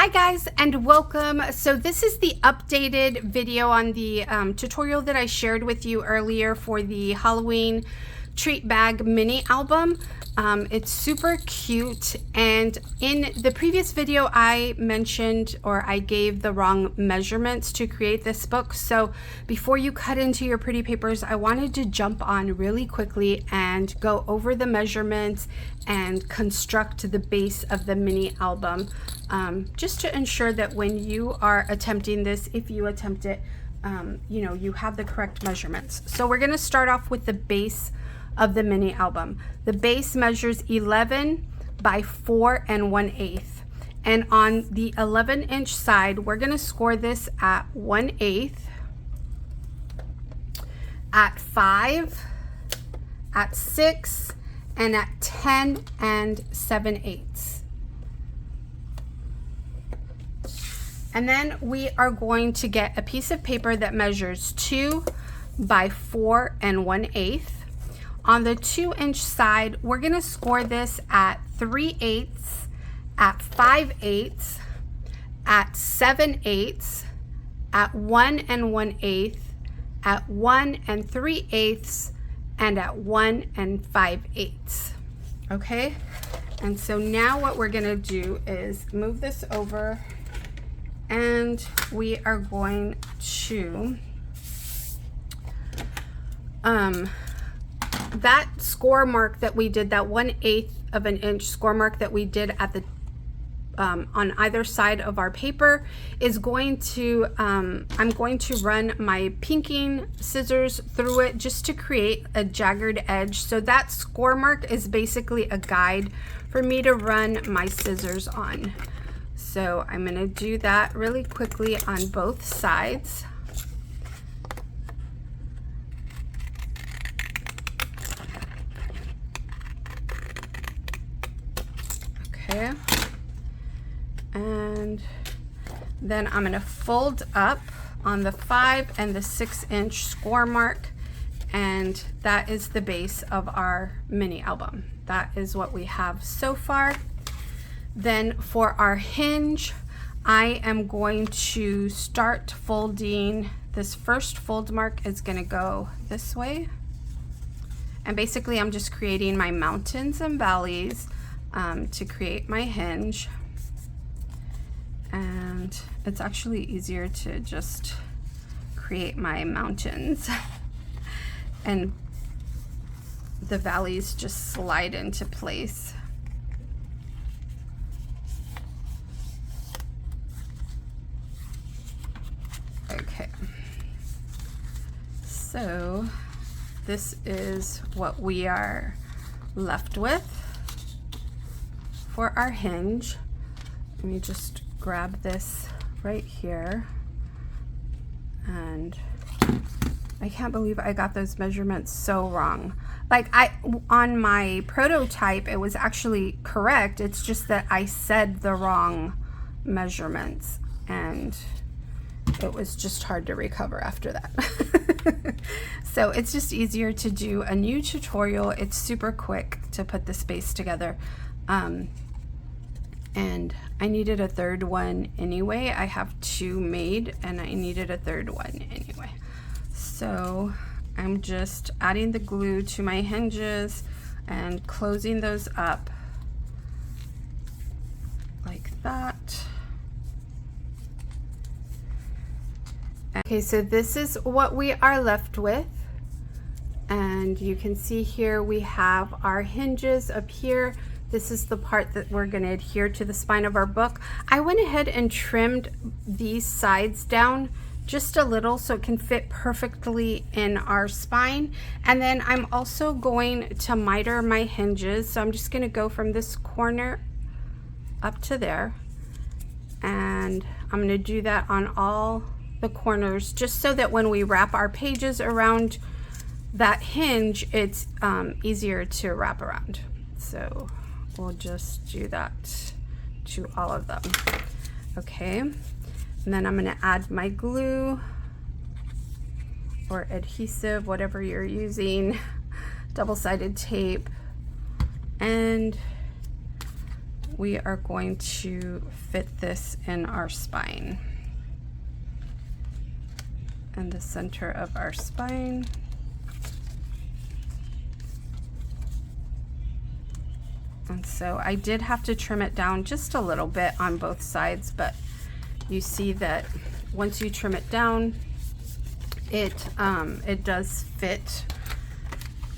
Hi guys and welcome. So this is the updated video on the tutorial that I shared with you earlier for the Halloween treat bag mini album. It's super cute, and in the previous video I mentioned, or I gave the wrong measurements to create this book. So before you cut into your pretty papers, I wanted to jump on really quickly and go over the measurements and construct the base of the mini album, just to ensure that when you are attempting this, if you attempt it, you have the correct measurements. So we're going to start off with the base of the mini album. The base measures 11 by 4 1/8, and on the 11-inch side we're going to score this at 1/8, at 5, at 6, and at 10 7/8. And then we are going to get a piece of paper that measures 2 by 4 1/8. On the 2-inch side, we're going to score this at 3/8, at 5/8, at 7/8, at 1 1/8, at 1 3/8, and at 1 5/8. Okay, and so now what we're going to do is move this over, and we are going to that score mark that we did, that 1/8 of an inch score mark that we did at the on either side of our paper is going to I'm going to run my pinking scissors through it just to create a jagged edge. So that score mark is basically a guide for me to run my scissors on. So I'm going to do that really quickly on both sides. Okay, and then I'm going to fold up on the 5 and the 6-inch score mark, and that is the base of our mini album. That is what we have so far. Then for our hinge, I am going to start folding. This first fold mark is going to go this way, and basically I'm just creating my mountains and valleys to create my hinge. And it's actually easier to just create my mountains and the valleys just slide into place. Okay, so this is what we are left with for our hinge. Let me just grab this right here, and I can't believe I got those measurements so wrong. Like, on my prototype it was actually correct, it's just that I said the wrong measurements, and it was just hard to recover after that. So it's just easier to do a new tutorial. It's super quick to put this base together. And I needed a third one anyway. I have 2 made and I needed a third one anyway. So I'm just adding the glue to my hinges and closing those up like that. Okay, so this is what we are left with, and you can see here we have our hinges up here. This is the part that we're going to adhere to the spine of our book. I went ahead and trimmed these sides down just a little so it can fit perfectly in our spine. And then I'm also going to miter my hinges. So I'm just going to go from this corner up to there, and I'm going to do that on all the corners, just so that when we wrap our pages around that hinge, it's easier to wrap around. So we'll just do that to all of them. Okay, and then I'm going to add my glue or adhesive, whatever you're using, double-sided tape, and we are going to fit this in our spine, in the center of our spine. And so I did have to trim it down just a little bit on both sides, but you see that once you trim it down, it does fit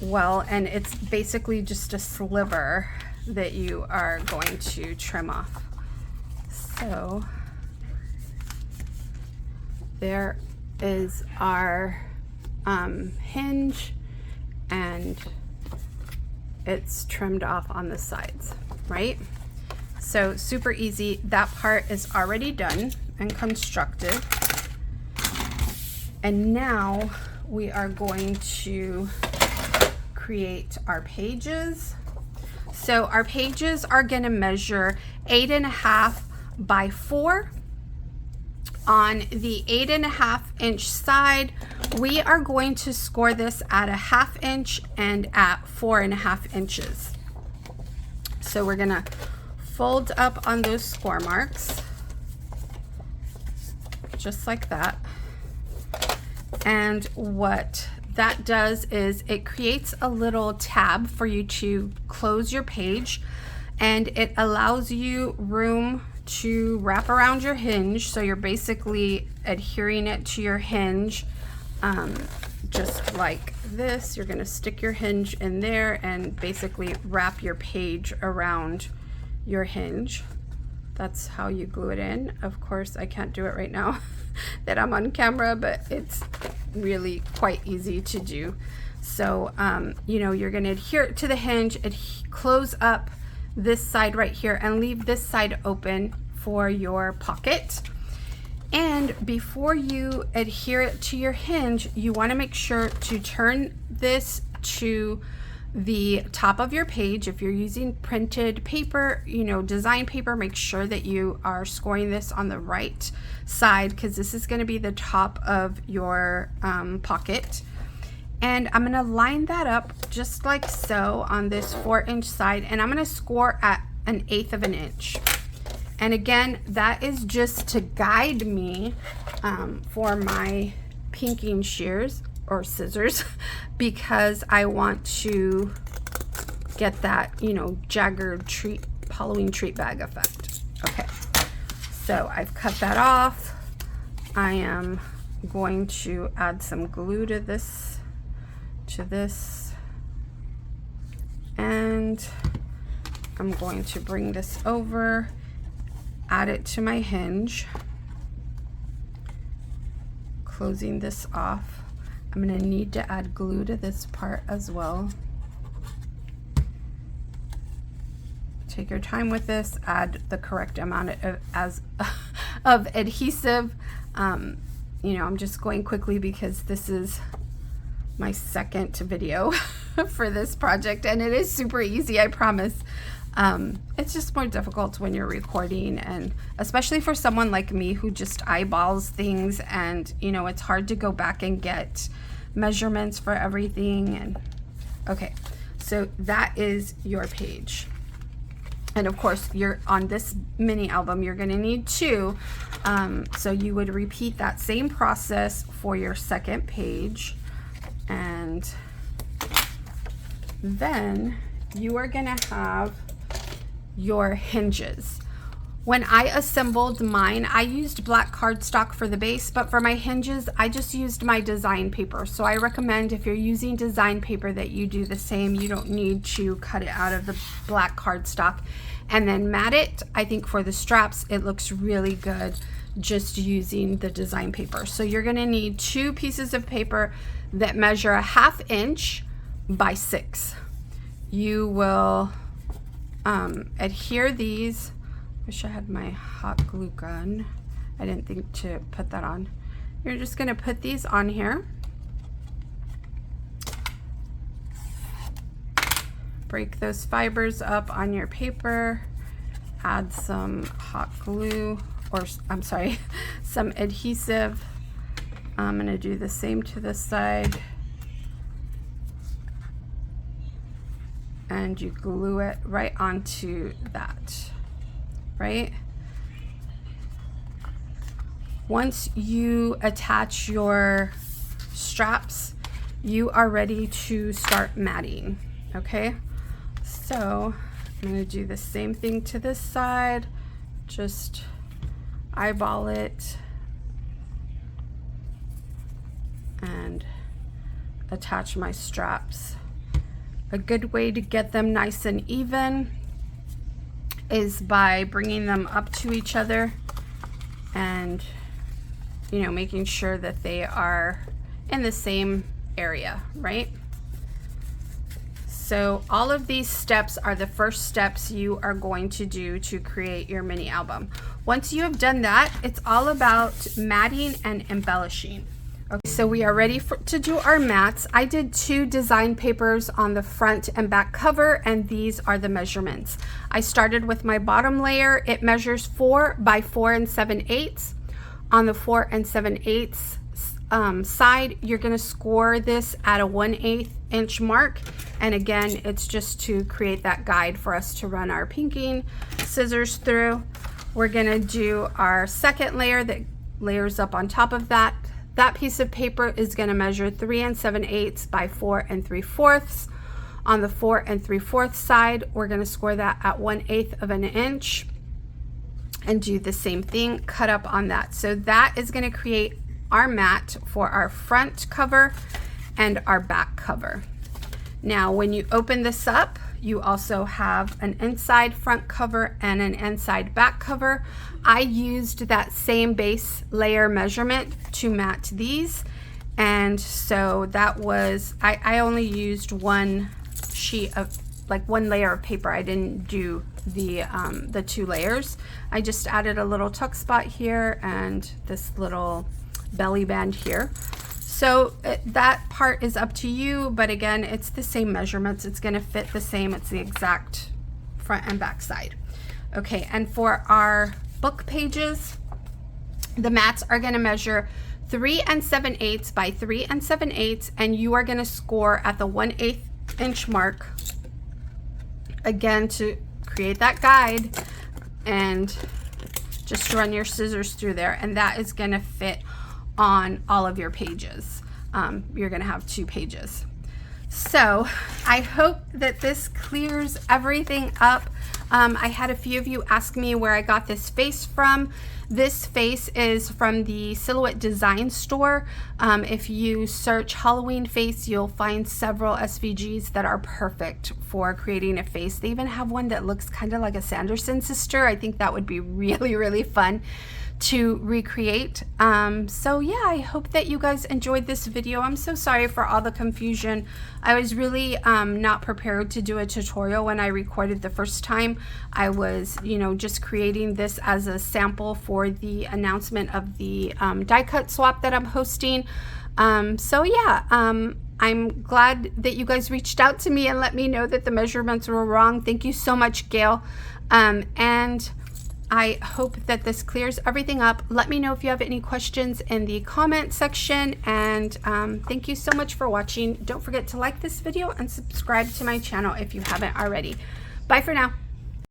well, and it's basically just a sliver that you are going to trim off. So there is our hinge, and it's trimmed off on the sides, right? So super easy. That part is already done and constructed. And now we are going to create our pages. So our pages are going to measure 8.5 by 4. On the 8.5 inch side, we are going to score this at 1/2 inch and at 4.5 inches. So we're gonna fold up on those score marks, just like that. And what that does is it creates a little tab for you to close your page, and it allows you room to wrap around your hinge. So you're basically adhering it to your hinge, just like this. You're going to stick your hinge in there and basically wrap your page around your hinge. That's how you glue it in. Of course, I can't do it right now that I'm on camera, but it's really quite easy to do. So you know, you're going to adhere it to the hinge, close up this side right here, and leave this side open for your pocket. And before you adhere it to your hinge, you want to make sure to turn this to the top of your page. If you're using printed paper, you know, design paper, make sure that you are scoring this on the right side, because this is going to be the top of your pocket. And I'm going to line that up just like so on this 4-inch side, and I'm going to score at 1/8 of an inch. And again, that is just to guide me for my pinking shears or scissors, because I want to get that, you know, jagged Halloween treat bag effect. Okay, so I've cut that off. I am going to add some glue to this, and I'm going to bring this over, add it to my hinge, closing this off. I'm going to need to add glue to this part as well. Take your time with this, add the correct amount of adhesive. You know, I'm just going quickly because this is my second video for this project, and it is super easy, I promise. It's just more difficult when you're recording, and especially for someone like me who just eyeballs things, and you know, it's hard to go back and get measurements for everything. And okay, so that is your page. And of course, you're on this mini album, you're going to need 2. So you would repeat that same process for your second page. And then you are going to have your hinges. When I assembled mine, I used black cardstock for the base, but for my hinges, I just used my design paper. So I recommend, if you're using design paper, that you do the same. You don't need to cut it out of the black cardstock and then mat it. I think for the straps, it looks really good just using the design paper. So you're gonna need 2 pieces of paper that measure 1/2 inch by 6. You will adhere these. Wish I had my hot glue gun. I didn't think to put that on. You're just gonna put these on here. Break those fibers up on your paper. Add some hot glue, or I'm sorry, some adhesive. I'm gonna do the same to this side. And you glue it right onto that. right? Once you attach your straps, you are ready to start matting, okay? So I'm going to do the same thing to this side, just eyeball it and attach my straps. A good way to get them nice and even is by bringing them up to each other and, you know, making sure that they are in the same area, right? So all of these steps are the first steps you are going to do to create your mini album. Once you have done that, it's all about matting and embellishing. Okay, so we are ready to do our mats. I did 2 design papers on the front and back cover, and these are the measurements. I started with my bottom layer. It measures 4 by 4 7/8. On the 4 7/8 side, you're going to score this at a 1/8 inch mark. And again, it's just to create that guide for us to run our pinking scissors through. We're going to do our second layer that layers up on top of that. That piece of paper is going to measure 3 7/8 by 4 3/4. On the 4 3/4 side, we're going to score that at 1/8 of an inch and do the same thing, cut up on that. So that is going to create our mat for our front cover and our back cover. Now, when you open this up, you also have an inside front cover and an inside back cover. I used that same base layer measurement to mat these, and so that was, I only used one sheet of, like one layer of paper. I didn't do the 2 layers. I just added a little tuck spot here and this little belly band here. So that part is up to you, but again, it's the same measurements. It's going to fit the same. It's the exact front and back side. Okay, and for our book pages, the mats are going to measure 3 7/8 by 3 7/8, and you are going to score at the 1/8 inch mark, again, to create that guide, and just run your scissors through there, and that is going to fit on all of your pages. You're going to have 2 pages. So I hope that this clears everything up. I had a few of you ask me where I got this face from. This face is from the Silhouette Design Store. If you search Halloween face, you'll find several SVGs that are perfect for creating a face. They even have one that looks kind of like a Sanderson sister. I think that would be really, really fun to recreate. So yeah, I hope that you guys enjoyed this video. I'm so sorry for all the confusion. I was really not prepared to do a tutorial when I recorded the first time. I was, you know, just creating this as a sample for the announcement of the die cut swap that I'm hosting. So yeah, I'm glad that you guys reached out to me and let me know that the measurements were wrong. Thank you so much, Gail. And I hope that this clears everything up. Let me know if you have any questions in the comment section, and thank you so much for watching. Don't forget to like this video and subscribe to my channel if you haven't already. Bye for now.